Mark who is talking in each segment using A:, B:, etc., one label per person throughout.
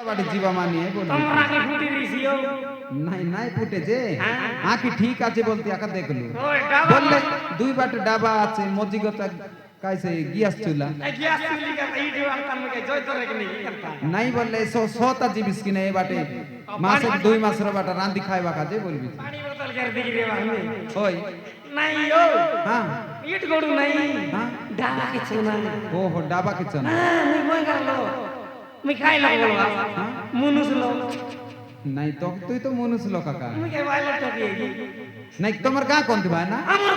A: বাড়ি জীবা মানিয়ে বলি
B: তোমরা কি ফুটি দিছিও
A: নাই নাই ফুটে যে আঁকি ঠিক আছে বলতে একা দেখলো
B: ওই ডাবা
A: বললে দুই বাটে ডাবা আছে মজিগতা কাইছে গিয়াস চুলা
B: এই গ্যাস চুলি কা এই দিওয়ার তামকে জয় তোরে কি নেই করতা
A: নাই বললে সতা জিবিস কি নাই বাটে মাসে 2 মাসের বাটা রাঁধি খাইবা কাজে বলবি
B: পানি বোতল করে দেখি রে বাহনে
A: ওই
B: নাই ও
A: হ্যাঁ
B: ইট গড়ু নাই
A: হ্যাঁ
B: ডাবা কিছু না
A: ওহো ডাবা কিচন
B: মুই কই গেল মুই খাই লাগলো মুনুস লো
A: নাই তো তুই তো মনুষ লোক কাকা
B: মুই কে বাইলে টকি
A: নাই তোমার গা কোন দিবা না
B: আমার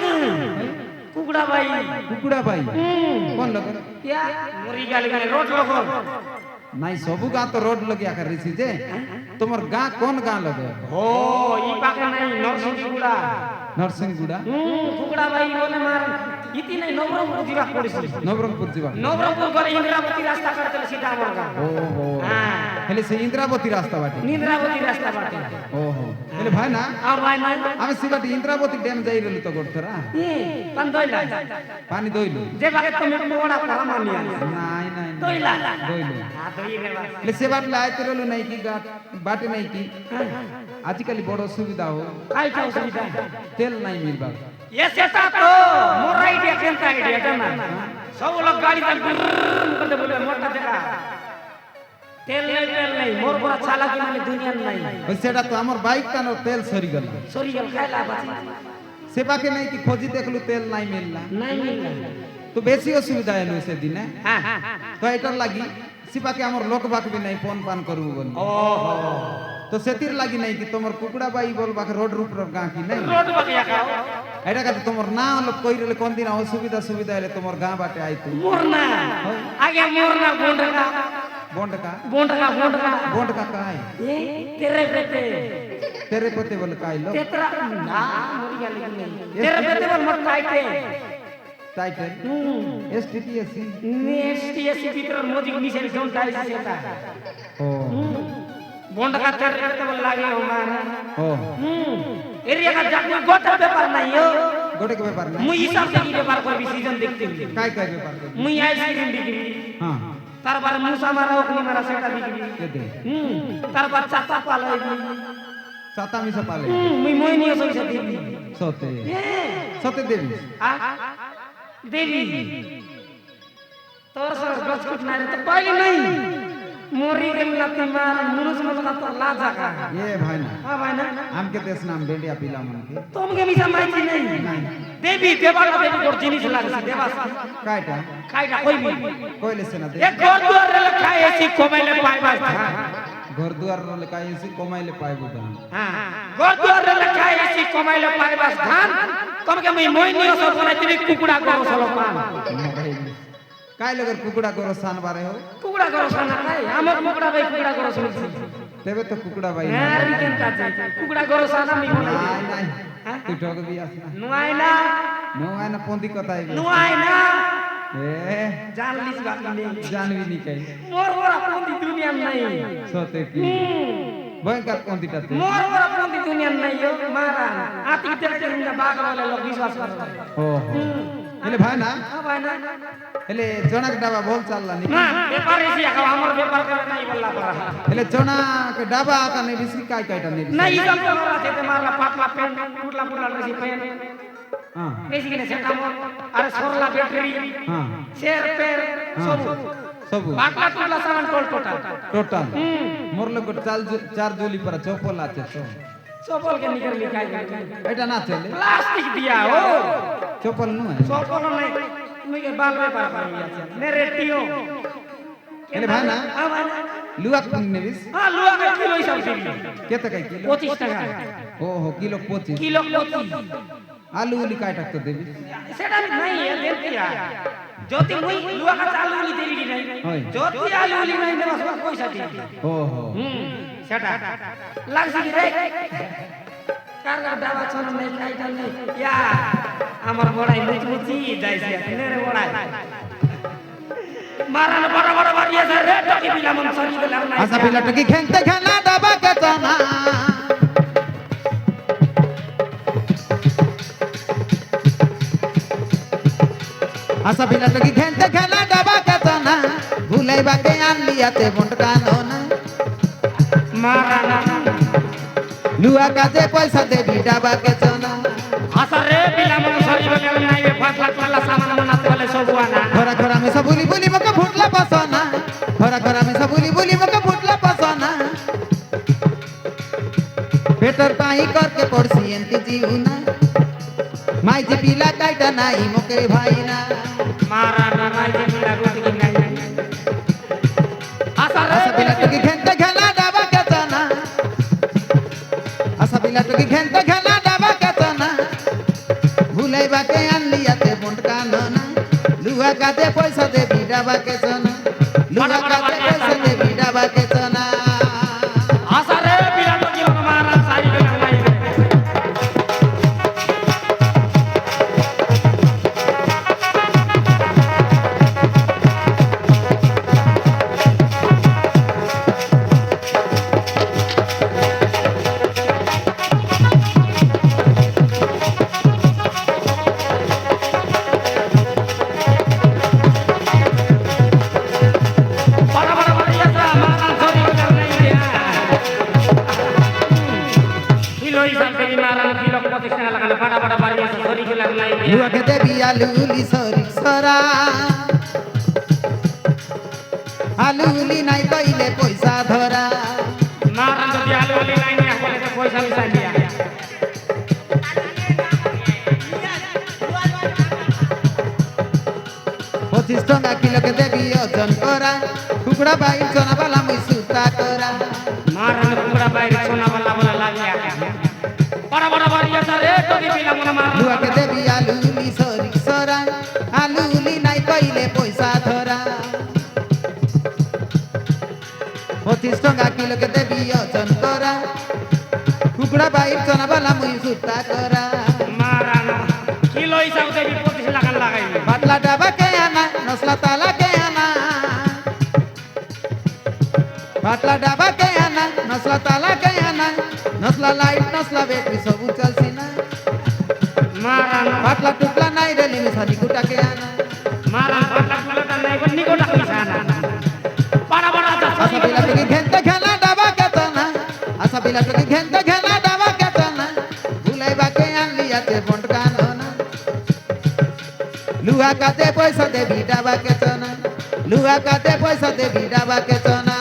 B: কুকুড়া ভাই
A: কুকুড়া ভাই কোন লোক
B: क्या মরি গেল গেল রোড লোক
A: নাই সবু গা তো রোড লগিয়া कर रही जे তোমার গা কোন গা লগে
B: हो ई पाके नहीं नरसिंहगुड़ा
A: নরসিংগুড়া
B: কুকুড়া ভাই বলে মার ইতি নাই নবরঙ্গপুর দিবা পড়িছিল
A: নবরঙ্গপুর যাবা
B: নবরঙ্গপুর করে ইন্দ্রাবতী রাস্তা করতে সিধা আমার গা
A: ওহো
B: হ্যাঁ
A: হেলে সে ইন্দ্রাবতী রাস্তা বাটে
B: ইন্দ্রাবতী রাস্তা বাটে
A: ওহো হেলে ভাই না
B: আর ভাই নাই
A: আমি সিবাটি ইন্দ্রাবতী ড্যাম যাই রলি তো করতরা
B: পান দইলা
A: পানি দইলু
B: যে বাগে তুমি মোড়া পড়া মানি
A: নাই নাই
B: দইলা
A: দইলু
B: হ্যাঁ দই রে বাস
A: হেলে সে বাটলে আইতে রলু নাই কি গা বাটে নাই কি আজকালি বড় সুবিধা হো
B: কাইটা অসুবিধা
A: তেল নাই মিলবা
B: ये सेटा तो मोर आइडिया केनता आइडिया जाना सब लोग गाड़ी तक करते बोले मोटा जगह तेल नहीं मोर बड़ा चालाकी माने दुनिया नहीं
A: ওই সেটা তো আমার বাইক টানোর তেল সরি গেল
B: सॉरी गल खाइला बाची
A: সেবাকে নাই কি খোঁজি দেখলু তেল নাই মিললা
B: नहीं मिल
A: তো বেশি অসুবিধা এলো সেদিনে
B: हां
A: তো এটার লাগি সিপাকে আমার লোক বাকবি নাই ফোন পান করবো বলি
B: ओहो
A: তো সেতির লাগি নাই কি তোমার কুকুড়া বাই বলবাকে রোড রূপর গাঁ কি নাই
B: रोड बगिया खाओ
A: এটা কাছে তোমার না হলো কইরলে কোন দিন অসুবিধা সুবিধা হলে তোমার গাঁ বাটে আইতু
B: मोरना आगे मोरना बोंडका
A: বন্ডকা
B: बोंडका बोंडका
A: বন্ডকা কাই
B: ये तेरे बेटे
A: তেরে পতে বলে কাইলো
B: तेरा ना मोरी गल नहीं तेरे बेटे बोल मत काइटे
A: টাইটেল এসটিটিএসি
B: नेक्स्ट भीतर मोदी निशे जोन टाइस सेटा
A: ও
B: बॉन्ड का तेरे करते बोल लागे हमारा
A: ও
B: एरिया का जाके गोटा पेपर नहीं हो
A: গোটে কে ব্যাপার না
B: मुई हिसाब से की पेपर कोई भी सीजन देखते हुए
A: কাই কাই ব্যাপার কে?
B: मुई आइसक्रीम डिग्री
A: হ্যাঁ
B: तार बार मूसा मारा ओकनी मारा सेटा डिग्री
A: কে দে
B: तार बार चाता पाले
A: ছাতা মিছা পালে
B: मुई मोई नहीं सोई से देवी
A: সতে সতে দেবী
B: आ देवी तोर सर गजकुट ना तो पहले नहीं मोरी गल ना तुम्हार मुनुस मत का तो लाजा का
A: এ ভাই না
B: हां भाई ना
A: আমকে দেশ নাম বেডিয়া পিলা মনকে
B: तुमके मिसा माइती नहीं देवी देवाला देवी कोर जिनिस लागसी देवास
A: কাইটা
B: खाइटा कोई भी
A: কইলে সেনা দে
B: एक घर दुआर रे लखा एसी कोमेले पाइबा
A: ঘর দুয়ার রলে কাই এসি কমাইলে পাইবো দাম
B: हां घर दुआर रे लखा एसी कोमेले पाइबा धान तुमके मैं मोइनी सब बनाई तिनी कुकुडा करो सलो पान
A: কাই লগর কুকুড়া গরো সান বারে হো
B: कुकुडा करो सना काई हमर कुकुडा भाई कुकुडा करो सुनছি
A: তেবে তো কুকুড়া বাই না
B: यार केन काजे कुकुडा करो सना मी
A: নাই
B: बनाई
A: নাই তুই ঠকবি আস না
B: नुआई ना
A: নো আয় না পন্দি কথাই
B: नुआई ना
A: এ
B: जान लिस बात नहीं
A: জানবি নি কাই
B: मोर मोर अपन दुनिया में नहीं
A: সতে কি ভয়ঙ্কর পন্দিটাতে
B: मोर मोर अपन दुनिया में नहीं हो मारा आती देखते ना बाग वाले लोग विश्वास कर
A: ও এলে ভাই না
B: हां भाई ना
A: এলে জনাক ডাবা বল চাললা নি
B: ना व्यापार ऐसी है हमर व्यापार करे नहीं बोलला पड़ा
A: এলে জনাক ডাবা কা নে বিসকি কাই কাইটা নে
B: नहीं सब मारा थे मारला पाटला पेन फुटला फुटला रसी पेन
A: হ্যাঁ
B: बेसी के सेटा अरे सोरला बैटरी
A: হ্যাঁ
B: शेर पेर सब
A: সবু
B: पाटला टुटला सामान टोटल
A: টোটাল মোর লোক চার জলি पर চপল আছে তো
B: चप्पल के निकल लिखाई
A: এটা না চলে
B: प्लास्टिक दिया हो
A: চপল নু
B: चप्पल नहीं मुझे बाल व्यापार कर लिया मेरे टियो
A: এলে ভাই না
B: हां भाई
A: লুয়া কোন নেবিস
B: हां लुआ का किलो हिसाब से
A: কেতে কাই কিলো
B: 25 টাকা
A: ওহো কিলো 25
B: किलो 25
A: আলু উলি কাইটা তো দেবি
B: सेटा नहीं है देती है ज्योति मुई लुआ का चालू नहीं देली नहीं
A: होय
B: ज्योति आलू नहीं नहीं देवा सब पैसा दी
A: ओहो
B: सेटा लागसी की रे कारगा दावा छन नहीं खाइटा नहीं या हमर बड़ाई मुचमुची जाइसे नेरे बड़ाई मारन बड़ा बड़ा बारिया से रे टकी बिला मन सरी गेला नहीं
A: আশা পিলাটা কি খেলতে খেলা ডাবা কেতনা আশা পিলাটা কি খেলতে খেলা ডাবা কেতনা ভুলাইবাকে আনলিয়াতে বন্টকানো না
B: মারানা
A: লুয়া কাজে পয়সা দেবি ডাবা কে চনা
B: আসারে পিলা মন সরিবে কেন নাইবে ফাট ফাটলা সামান মনাতে বলে সবুয়ানা
A: খরা খরা মে সবুলি বুলি মকে ফুটলা পাসনা খরা খরা মে সবুলি বুলি মকে ফুটলা পাসনা पेटर पाई करके पड़सी एंती जीवना माई जी पीला काटा नाई मोके भाई ना
B: माराना माई जे पिला गुटी की नाई
A: आसा बिला टकी खेंते खेला डाबा के तना आसा बिला टकी खेंते खेला डाबा के तना भूले बाके आन लिया ते बोंड का नना लुआ का दे पैसा दे भी डाबा के तना लुआ का दे पैसा दे भी डाबा के तना
B: आसारे पिला तो की मारा सारी के नाई
A: लुआ के देवी आलूली सरी सरा आलूली नाई कइले पैसा धरा पचिस टंका किलो के देवी ओजन करा कुकड़ा बाई सोना वाला मुई सूता करा लुआ के देवी आलूली सरी सरा आलूली नाई कइले पैसा धरा पचिस टंका किलो के देवी ओजन करा कुकड़ा बाई सोना वाला मुई सूता करा पातला डाबा के आना नस्ला ताला के आना पातला डाबा के आना नस्ला ताला के आना नस्ला लाइट नस्ला बेटरी सब चल सीना पातला टुकला नाई रेली में सारी कुटा के आना आसा बिला टुकी घेंते खेला डाबा के तना आसा बिला टुकी घेंते खेला डाबा के तना भूले बाके आन लिया ते बोंड का नोना लुआ का दे पैसा दे भी डाबा के तना लुआ का दे पैसा दे भी डाबा के तना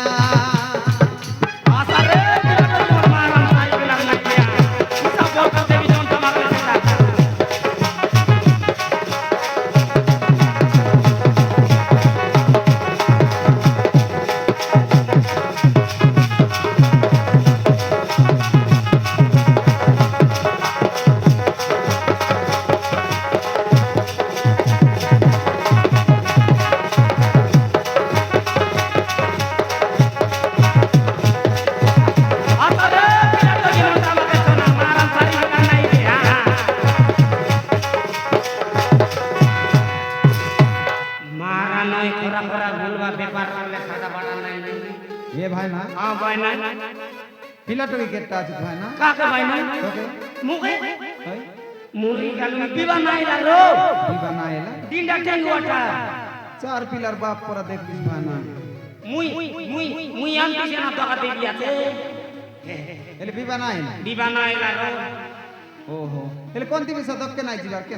A: ये भाई ना
B: हाँ भाई ना
A: पिला टुकी केटा আছে ভাই না
B: কাকে ভাই না
A: তোকে
B: মুখে
A: ভাই
B: মুরি গালু বিবা নাই লালো
A: দিবা না এলা
B: দিনটা টেন ওটা
A: চার পিলার বাপ পরা দেখছিস ভাই না
B: মুই আম পিছে না টাকা দিয়ে দিয়াছে
A: এলে বিবা না এলা
B: বিবা নাই লালো
A: ওহো এলে কোন দিবি সদক কে নাই জিবার